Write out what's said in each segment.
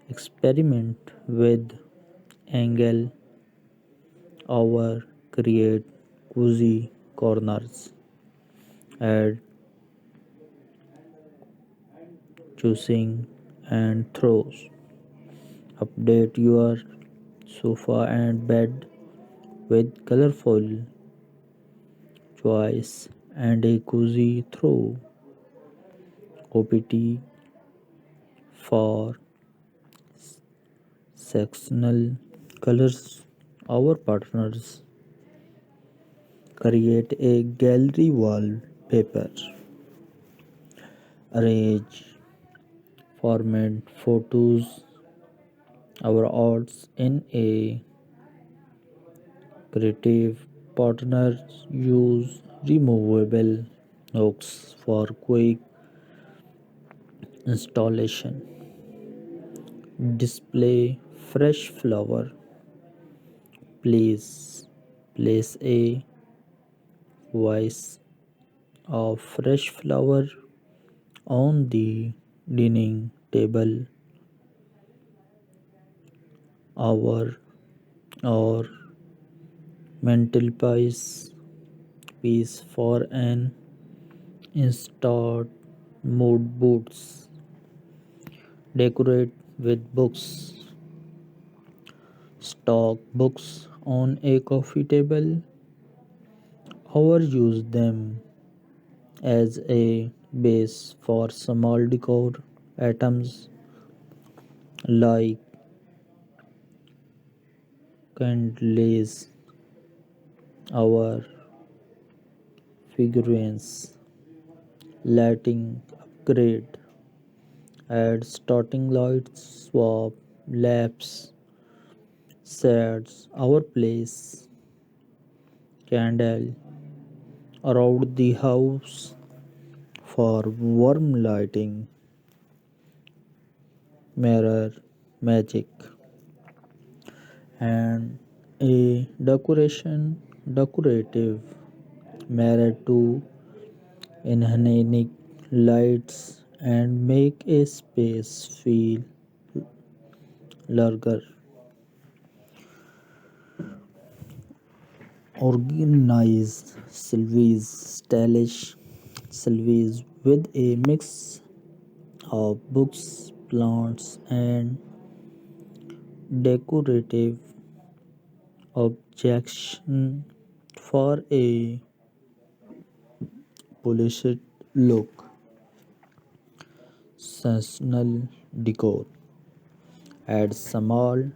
Experiment with angle or create cozy corners. Add choosing and throws. Update your sofa and bed with colorful choice and a cozy throw. OPT for sectional colors. Our partners create a gallery wallpaper. Arrange format photos. Our odds in a creative partners use removable hooks for quick installation. Display fresh flower. Please place a vase of fresh flower on the dining table our or mantelpiece for an installed mood boots. Decorate with books. Stock books on a coffee table or use them as a base for small decor items like candles, our figurines, lighting upgrade, add starting lights, swap, lamps, sets, our place, candle around the house for warm lighting, mirror magic, and a decorative mirror to enhance lights and make a space feel larger. Organized stylish shelves with a mix of books, plants, and decorative objects for a polished look. Seasonal decor. Add small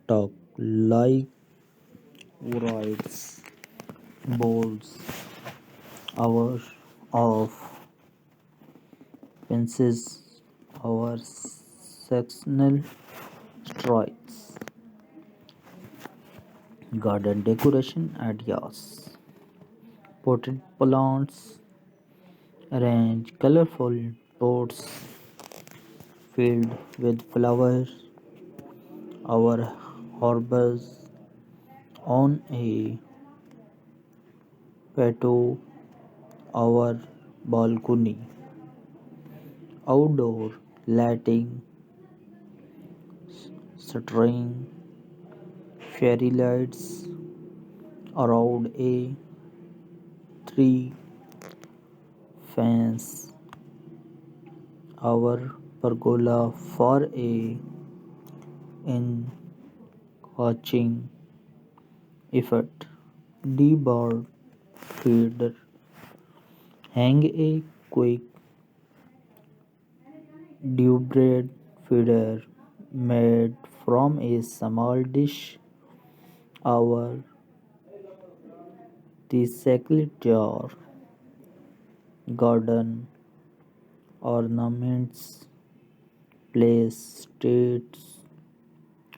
talk like rides, bowls, hours of fences, our sectional strides, garden decoration ideas, potted plants, arrange colorful pots filled with flowers, our herbs on a patio, our balcony, outdoor lighting, string, fairy lights around a tree fence, our pergola for a encouraging effect. The bird feeder. Hang a quick dewbread feeder made from a small dish over the recycled jar. Garden ornaments, place states,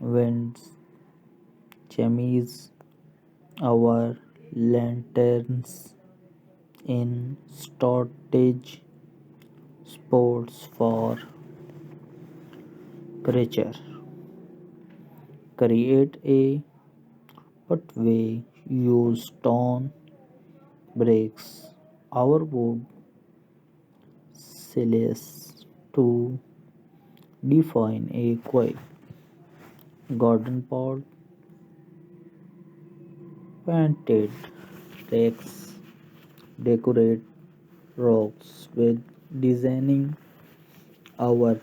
winds, chimneys, our lanterns in storage spots for creature. Create a pathway, use stone bricks, our wood sills to Define a quick garden pot, painted text, decorate rocks with designing our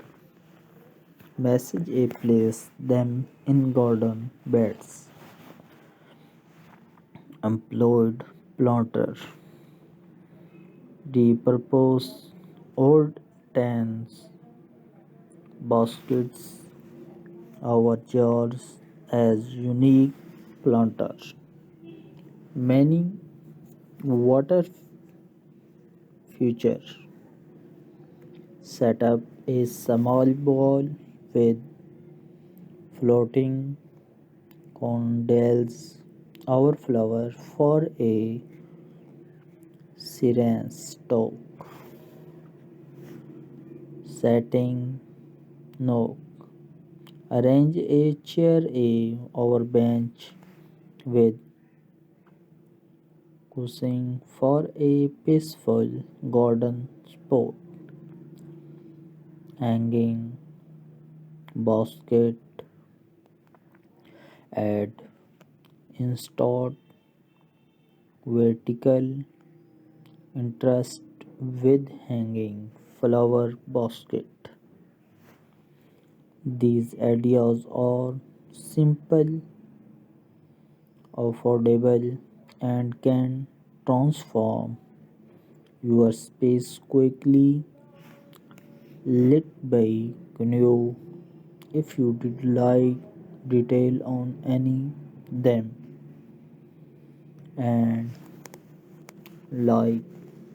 message a place them in garden beds. Employed planter, repurpose old tents, baskets, our jars as unique planters. Many water feature. Set up a small bowl with floating condales our flower for a serene stock. Setting nook. Arrange a chair a or bench with cushion for a peaceful garden spot. Hanging basket. Add installed vertical interest with hanging flower basket. These ideas are simple, affordable, and can transform your space quickly. Let by canoe if you did like detail on any them and like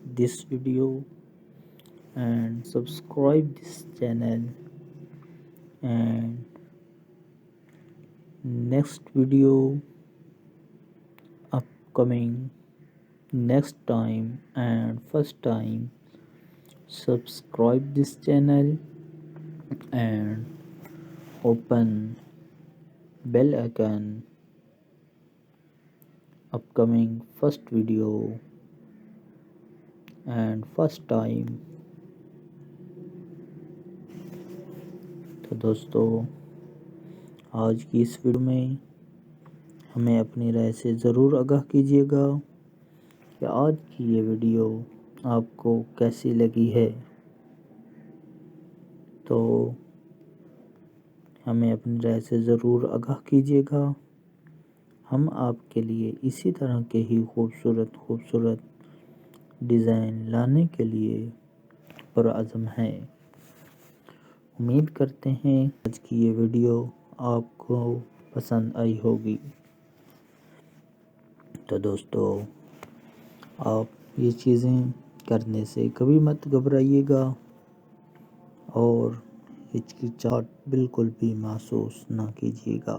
this video and subscribe this channel and next video upcoming next time and first time subscribe this channel and open bell icon upcoming first video and first time तो दोस्तों आज की इस video में हमें अपनी राय से ज़रूर आगाह कीजिएगा कि आज की ये वीडियो आपको कैसी लगी है तो हमें अपनी राय से ज़रूर आगाह कीजिएगा हम आपके लिए इसी तरह के ही खूबसूरत डिज़ाइन लाने के लिए पुरअज़्म हैं उम्मीद करते हैं आज की ये वीडियो आपको पसंद आई होगी तो दोस्तों आप ये चीज़ें करने से कभी मत घबराइएगा और हिचकिचाहट बिल्कुल भी महसूस ना कीजिएगा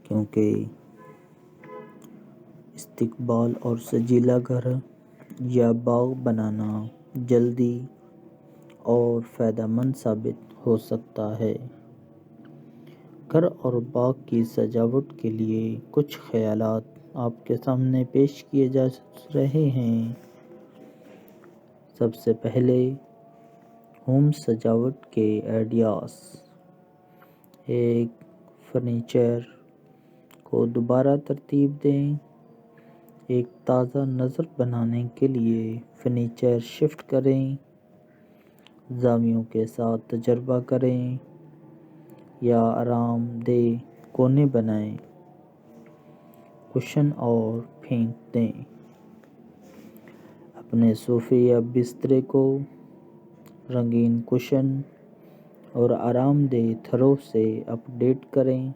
क्योंकि इस्तिकबाल और सजीला घर या बाग बनाना जल्दी और फ़ायदेमंद साबित हो सकता है घर और बाग की सजावट के लिए कुछ ख्यालात आपके सामने पेश किए जा रहे हैं सबसे पहले होम सजावट के आइडियाज़ एक फर्नीचर को दोबारा तरतीब दें एक ताज़ा नज़र बनाने के लिए फर्नीचर शिफ्ट करें जावियों के साथ तजर्बा करें या आरामदेह कोने बनाएं कुशन और फेंक दें अपने सोफ़े या बिस्तरे को रंगीन कुशन और आरामदेह थरों से अपडेट करें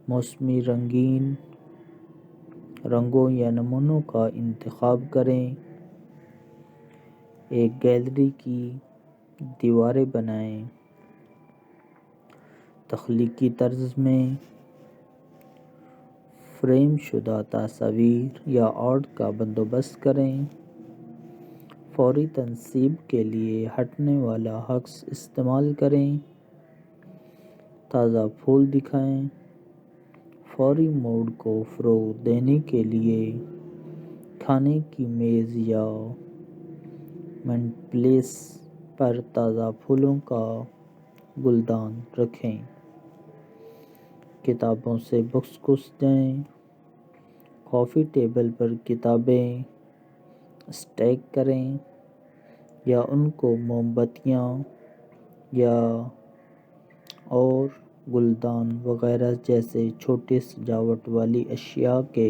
मौसमी रंगीन रंगों या नमूनों का इंतखाब करें एक गैलरी की दीवारें बनाएं तख्लीकी तर्ज में फ्रेम शुदा तस्वीर या आर्ट का बंदोबस्त करें फौरी तनसीब के लिए हटने वाला हक्स इस्तेमाल करें ताज़ा फूल दिखाएं फौरी मूड को फ़रोग़ देने के लिए खाने की मेज़ या प्लेस पर ताज़ा फूलों का गुलदान रखें। किताबों से बुक्स को सजाएं। कॉफ़ी टेबल पर किताबें स्टैक करें या उनको मोमबत्तियाँ या और गुलदान वगैरह जैसे छोटे सजावट वाली अशिया के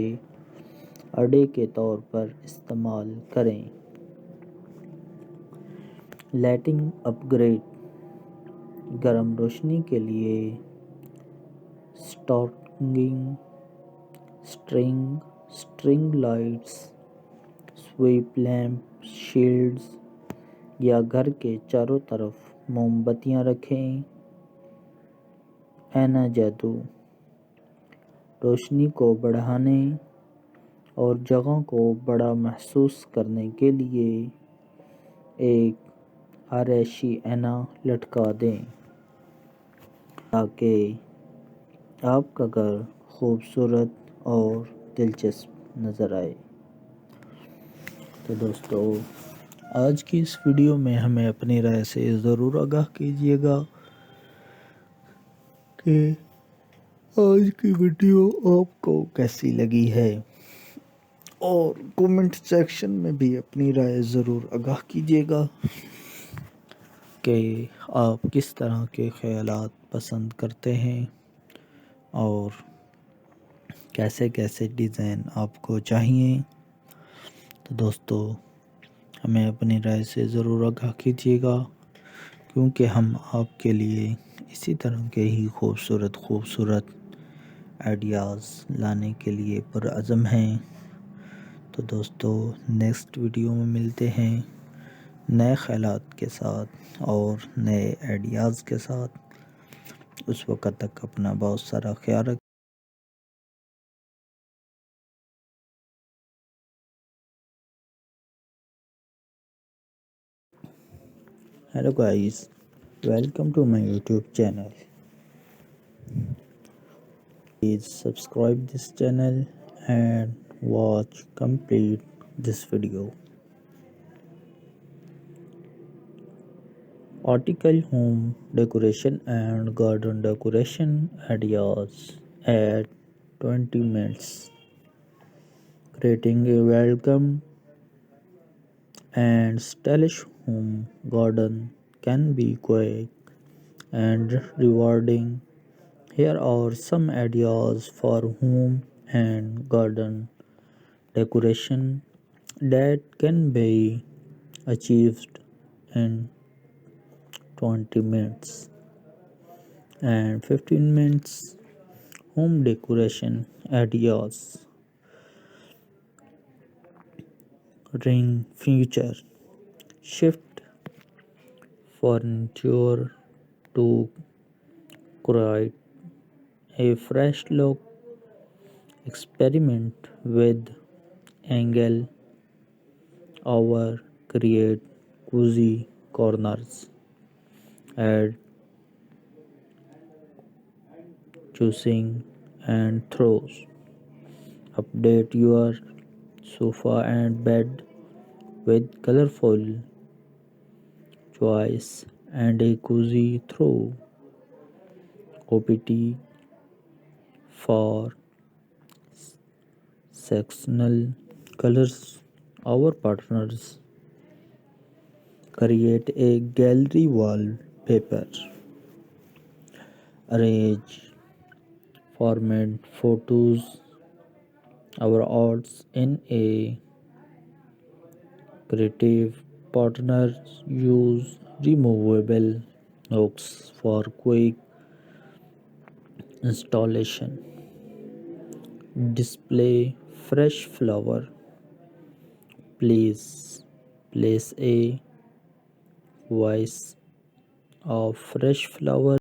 अड्डे के तौर पर इस्तेमाल करें। Lighting upgrade. गर्म रोशनी के लिए stocking, string lights, sweep lamp, shields या घर के चारों तरफ मोमबत्तियां रखें। एना जादू। रोशनी को बढ़ाने और जगह को बड़ा महसूस करने के लिए एक आरैशी ऐना लटका दें ताकि आपका घर खूबसूरत और दिलचस्प नज़र आए। तो दोस्तों, आज की इस वीडियो में हमें अपनी राय से ज़रूर आगाह कीजिएगा कि आज की वीडियो आपको कैसी लगी है, और कमेंट सेक्शन में भी अपनी राय ज़रूर आगाह कीजिएगा कि आप किस तरह के ख़यालात पसंद करते हैं और कैसे कैसे डिज़ाइन आपको चाहिए। तो दोस्तों, हमें अपनी राय से ज़रूर आगाह कीजिएगा, क्योंकि हम आपके लिए इसी तरह के ही खूबसूरत आइडियाज़ लाने के लिए पुरअज़म हैं। तो दोस्तों, नेक्स्ट वीडियो में मिलते हैं नए ख़यालात के साथ और नए आइडियाज़ के साथ। उस वक़्त तक अपना बहुत सारा ख्याल रखें। Hello guys, welcome to my YouTube channel. Please subscribe this channel and watch complete this video. Article home decoration and garden decoration ideas at 20 minutes. Creating a welcome and stylish home garden can be quick and rewarding. Here are some ideas for home and garden decoration that can be achieved in 20 minutes and 15 minutes. Home decoration ideas. Ring future. Shift furniture to create a fresh look. Experiment with angle or create cozy corners. Add choosing and throws. Update your sofa and bed with colorful choice and a cozy throw. OPT for sectional colors. Our partners create a gallery wallpaper. Arrange format photos. Our arts in a creative partners use removable hooks for quick installation. Display fresh flower. Please place a vase of fresh flower